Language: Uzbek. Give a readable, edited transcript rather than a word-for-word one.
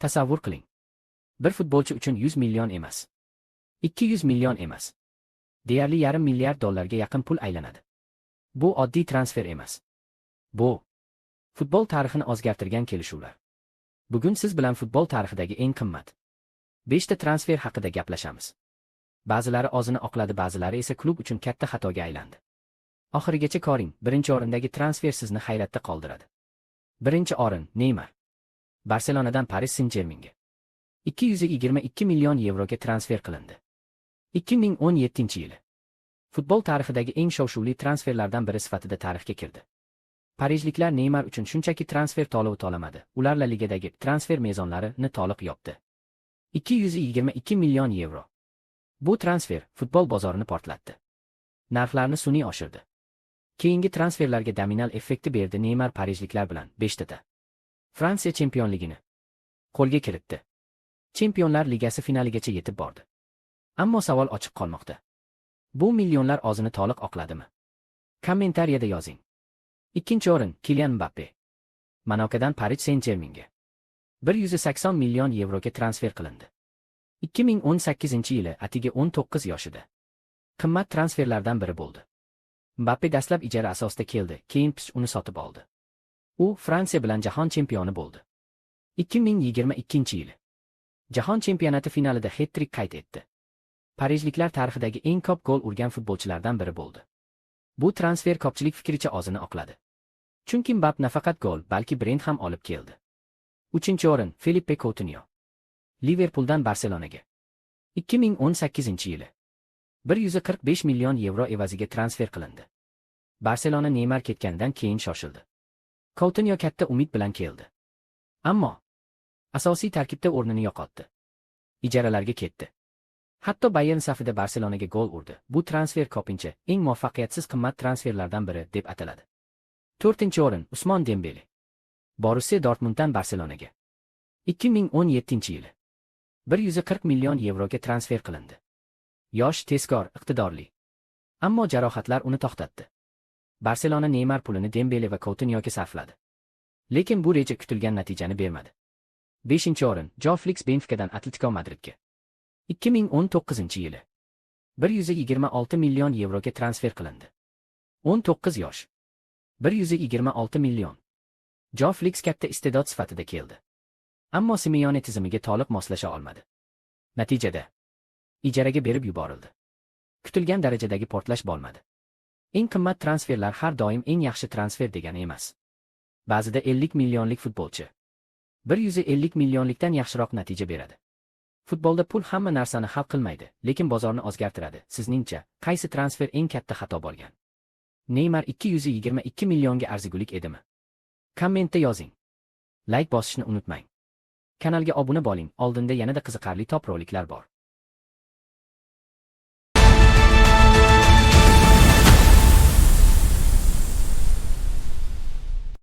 Tasavvur qiling. Bir futbolchi uchun 100 million emas, 200 million emas, deyarli $500 milliard ga yaqin pul aylanadi. Bu oddiy transfer emas. Bu futbol tarixini o'zgartirgan kelishuvlar. Bugun siz bilan futbol tarixidagi eng qimmat 5 ta transfer haqida gaplashamiz. Ba'zilari ozini oqladi, ba'zilari esa klub uchun katta xatoga aylandi. Oxirigacha ko'ring, birinchi o'rindagi transfer sizni hayratda qoldiradi. Birinchi o'rin Neymar. Barselonadan Paris Saint-Germainga 222 million yevroga transfer qilindi. 2017-yili futbol tarixidagi eng shov-shuvli transferlardan biri sifatida tarixga kirdi. Parijliklar Neymar uchun shunchaki transfer to'lovi to'lamadi, ular La Ligadagi transfer mezonlarini to'liq yopdi. 222 million yevro. Bu transfer futbol bozorini portlatdi. Narxlarni sun'iy oshirdi. Keyingi transferlarga dominal effekti berdi. Neymar parijliklar bilan 5 ta Fransiya chempionligini qo'lga kiritdi. Chempionlar Ligasi finaligacha yetib bordi. Ammo savol ochiq qolmoqda. Bu millionlar ozini to'liq oqladimi? Kommentariyada yozing. Ikkinchi o'rin Kylian Mbappe. Monakodan Paris Saint-Germainga 180 million yevroga transfer qilindi. 2018-yili atigi 19 yoshida. Qimmat transferlardan biri bo'ldi. Mbappe dastlab ijara asosida keldi, keyin PSG uni sotib oldi. U Fransiya bilan jahon chempioni bo'ldi. 2022-yili Jahon chempionati finalida hat-trick qayd etdi. Parijliklar tarixidagi eng ko'p gol urgan futbolchilardan biri bo'ldi. Bu transfer ko'pchilik fikricha ozini oqladi. Chunki Mbappe nafaqat gol, balki brend ham olib keldi. 3-o'rin Philippe Coutinho. Liverpooldan Barselonaga 2018-yili 145 million yevro evaziga transfer qilindi. Barselona Neymar ketgandan keyin shoshildi. Coutinho katta umid bilan keldi. Ammo asosiy tarkibda o'rnini yo'qotdi. Ijaralarga ketdi. Hatto Bayern safida Barselonaga gol urdi. Bu transfer ko'pincha eng muvaffaqiyatsiz qimmat transferlardan biri deb ataladi. 4-o'rin Usmon Dembele. Borussia Dortmunddan Barselonaga 2017-yili 140 million yevroga transfer qilindi. Yosh, tezkor, iqtidorli. Ammo jarohatlar uni to'xtatdi. Barselona Neymar pulini Dembele va Coutinhoga sarfladi. Lekin bu reja kutilgan natijani bermadi. 5-o'rin Joao Felix Benficadan Atletico Madridga 2019-yili 126 million yevroga transfer qilindi. 19 yosh. 126 million. Joao Felix katta iste'dod sifatida keldi. Ammo Simeone tizimiga to'liq moslasha olmadi. Natijada ijaraga berib yuborildi. Kutilgan darajadagi portlash bo'lmadi. Eng qimmat transferlar har doim eng yaxshi transfer degani emas. Ba'zida 50 millionlik futbolchi 150 millionlikdan yaxshiroq natija beradi. Futbolda pul hamma narsani hal qilmaydi, lekin bozorni o'zgartiradi. Sizningcha, qaysi transfer eng katta xato bo'lgan? Neymar 222 millionga arzigulik edimi? Kommentda yozing. Like bosishni unutmang. Kanalga obuna bo'ling, oldinda yanada qiziqarli top roliklar bor.